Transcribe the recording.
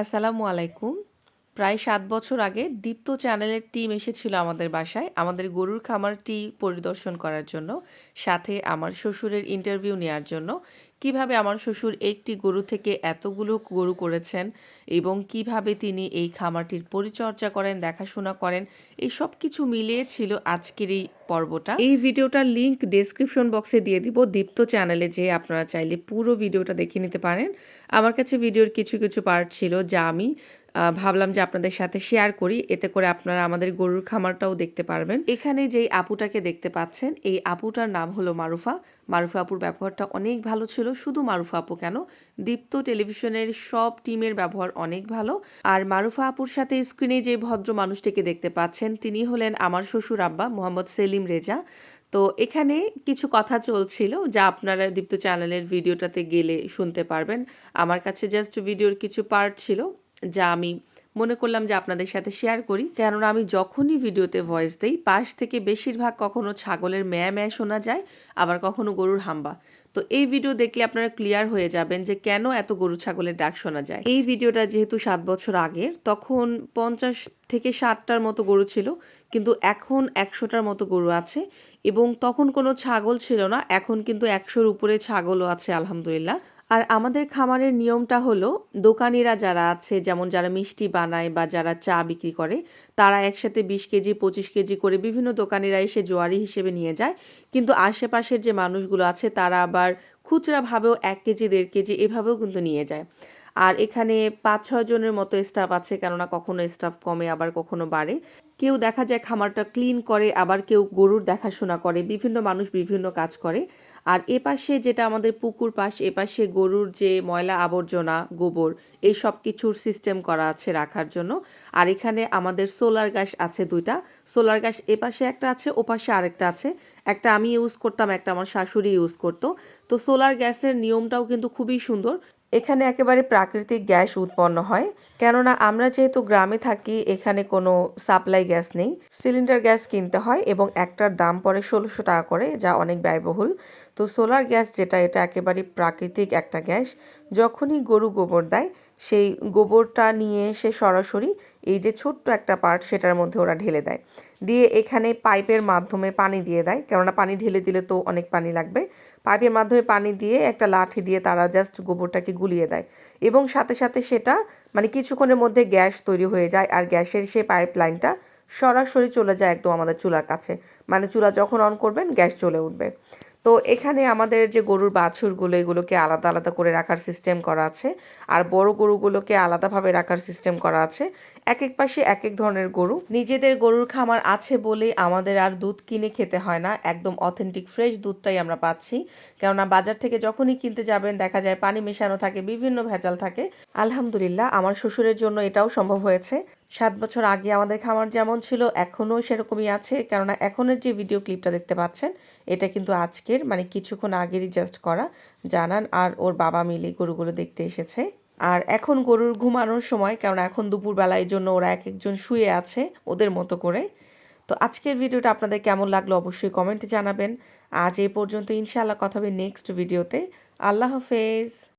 আসসালামু আলাইকুম। প্রায় ৭ বছর আগে দীপ্ত চ্যানেলের টিম এসেছিল আমাদের বাসায় আমাদের গরুর খামারটি পরিদর্শন করার জন্য, সাথে আমার শ্বশুরের ইন্টারভিউ নেয়ার জন্য। কিভাবে আমার শ্বশুর একটি গরু থেকে এতগুলো গরু করেছেন এবং কিভাবে তিনি এই খামারটির পরিচর্যা করেন, দেখাশোনা করেন, এই সব কিছু মিলিয়ে ছিল আজকের এই পর্বটা। এই ভিডিওটার লিংক ডেসক্রিপশন বক্সে দিয়ে দিব। দীপ্ত চ্যানেলে যেয়ে আপনারা চাইলে পুরো ভিডিওটা দেখে নিতে পারেন। আমার কাছে ভিডিওর কিছু কিছু পার্ট ছিল যা আমি ভাবলাম যে আপনাদের সাথে শেয়ার করি, এতে করে আপনারা আমাদের গরুর খামারটাও দেখতে পারবেন। এখানে যেই আপুটাকে দেখতে পাচ্ছেন, এই আপুটার নাম হলো মারুফা। মারুফা আপুর ব্যবহারটা অনেক ভালো ছিল। শুধু মারুফা আপু কেন, দীপ্ত টেলিভিশনের সব টিমের ব্যবহার অনেক ভালো। আর মারুফা আপুর সাথে স্ক্রিনে যে ভদ্র মানুষটিকে দেখতে পাচ্ছেন, তিনি হলেন আমার শ্বশুর আব্বা মোহাম্মদ সেলিম রেজা। তো এখানে কিছু কথা চলছিল যা আপনারা দীপ্ত চ্যানেলের ভিডিওটাতে গেলে শুনতে পারবেন। আমার কাছে জাস্ট ভিডিওর কিছু পার্ট ছিল যা আমি মনে করলাম যে আপনাদের সাথে শেয়ার করি, কেননা আমি যখনই ভিডিওতে ভয়েস দেই পাশ থেকে বেশিরভাগ কখনো ছাগলের ম্যাঁ ম্যাঁ শোনা যায়, আবার কখনো গরুর হাম্বা। তো এই ভিডিও দেখলে আপনারা ক্লিয়ার হয়ে যাবেন যে কেন এত গরু ছাগলের ডাক শোনা যায়। এই ভিডিওটা যেহেতু ৭ বছর আগের, তখন ৫০ থেকে ৬০টার মতো গরু ছিল, কিন্তু এখন ১০০টার মতো গরু আছে। এবং তখন কোনো ছাগল ছিল না, এখন কিন্তু ১০০-র উপরে ছাগলও আছে আলহামদুলিল্লাহ। আর আমাদের খামারের নিয়মটা হলো, দোকানিরা যারা আছে, যেমন যারা মিষ্টি বানায় বা যারা চা বিক্রি করে, তারা একসাথে ২০ কেজি ২৫ কেজি করে বিভিন্ন দোকানিরা এসে জোয়ারি হিসেবে নিয়ে যায়। কিন্তু আশেপাশের যে মানুষগুলো আছে তারা আবার খুচরাভাবেও ১ কেজি ১.৫ কেজি এভাবেও কিন্তু নিয়ে যায়। আর এখানে ৫-৬ জনের মতো স্টাফ আছে, কেননা কখনো স্টাফ কমে আবার কখনো বাড়ে। কেউ দেখা যায় খামারটা ক্লিন করে, আবার কেউ গরুর দেখাশোনা করে, বিভিন্ন মানুষ বিভিন্ন কাজ করে। আর এপাশে যেটা আমাদের পুকুর পাশ, এপাশে গরুর যে ময়লা আবর্জনা, গোবর, এই সব কিছুর সিস্টেম করা আছে রাখার জন্য। আর এখানে আমাদের সোলার গ্যাস আছে ২টা। সোলার গ্যাস এপাশে একটা আছে, ওপাশে আরেকটা আছে। একটা আমি ইউজ করতাম, একটা আমার শাশুড়ি ইউজ করতো। তো সোলার গ্যাসের নিয়মটাও কিন্তু খুবই সুন্দর। এখানে একেবারে প্রাকৃতিক গ্যাস উৎপন্ন হয়, কেননা আমরা যেহেতু গ্রামে থাকি, এখানে কোনো সাপ্লাই গ্যাস নেই। সিলিন্ডার গ্যাস কিনতে হয় এবং একটার দাম পড়ে ১৬০০ টাকা করে, যা অনেক ব্যয়বহুল। তো সোলার গ্যাস যেটা, এটা একেবারে প্রাকৃতিক একটা গ্যাস। যখনই গরু গোবর দেয়, সেই গোবরটা নিয়ে এসে সরাসরি এই যে ছোট্ট একটা পার্ট, সেটার মধ্যে ওরা ঢেলে দেয়। দিয়ে এখানে পাইপের মাধ্যমে পানি দিয়ে দেয়, কেননা পানি ঢেলে দিলে তো অনেক পানি লাগবে। পাইপের মাধ্যমে পানি দিয়ে একটা লাঠি দিয়ে তারা জাস্ট গোবরটাকে গুলিয়ে দেয়, এবং সাথে সাথে সেটা মানে কিছুক্ষণের মধ্যে গ্যাস তৈরি হয়ে যায়। আর গ্যাসের সেই পাইপ লাইনটা সরাসরি চলে যায় একদম আমাদের চুলার কাছে, মানে চুলা যখন অন করবেন গ্যাস জ্বলে উঠবে। তো এখানে আমাদের যে গরুর বাছুরগুলো, এগুলোকে আলাদা আলাদা করে রাখার সিস্টেম করা আছে, আর বড় গরুগুলোকে আলাদাভাবে রাখার সিস্টেম করা আছে। এক এক পাশে এক এক ধরনের গরু। নিজেদের গরুর খামার আছে বলে আমাদের আর দুধ কিনে খেতে হয় না, একদম অথেন্টিক ফ্রেশ দুধটাই আমরা পাচ্ছি। কেননা বাজার থেকে যখনই কিনতে যাবেন দেখা যায় পানি মেশানো থাকে, বিভিন্ন ভেজাল থাকে। আলহামদুলিল্লাহ আমার শ্বশুরের জন্য এটাও সম্ভব হয়েছে। ৭ বছর আগে আমাদের খামার যেমন ছিল এখনও সেরকমই আছে, কেননা এখনের যে ভিডিও ক্লিপটা দেখতে পাচ্ছেন, এটা কিন্তু আজকের মানে কিছুক্ষণ আগেরই জাস্ট করা। জানান আর ওর বাবা মিলে গরুগুলো দেখতে এসেছে। আর এখন গরুর ঘুমানোর সময়, কারণ এখন দুপুরবেলা, এই জন্য ওরা এক একজন শুয়ে আছে ওদের মতো করে। তো আজকের ভিডিওটা আপনাদের কেমন লাগলো অবশ্যই কমেন্টে জানাবেন। আজ এই পর্যন্ত, ইনশাআল্লাহ কথা হবে নেক্সট ভিডিওতে। আল্লাহ হাফেজ।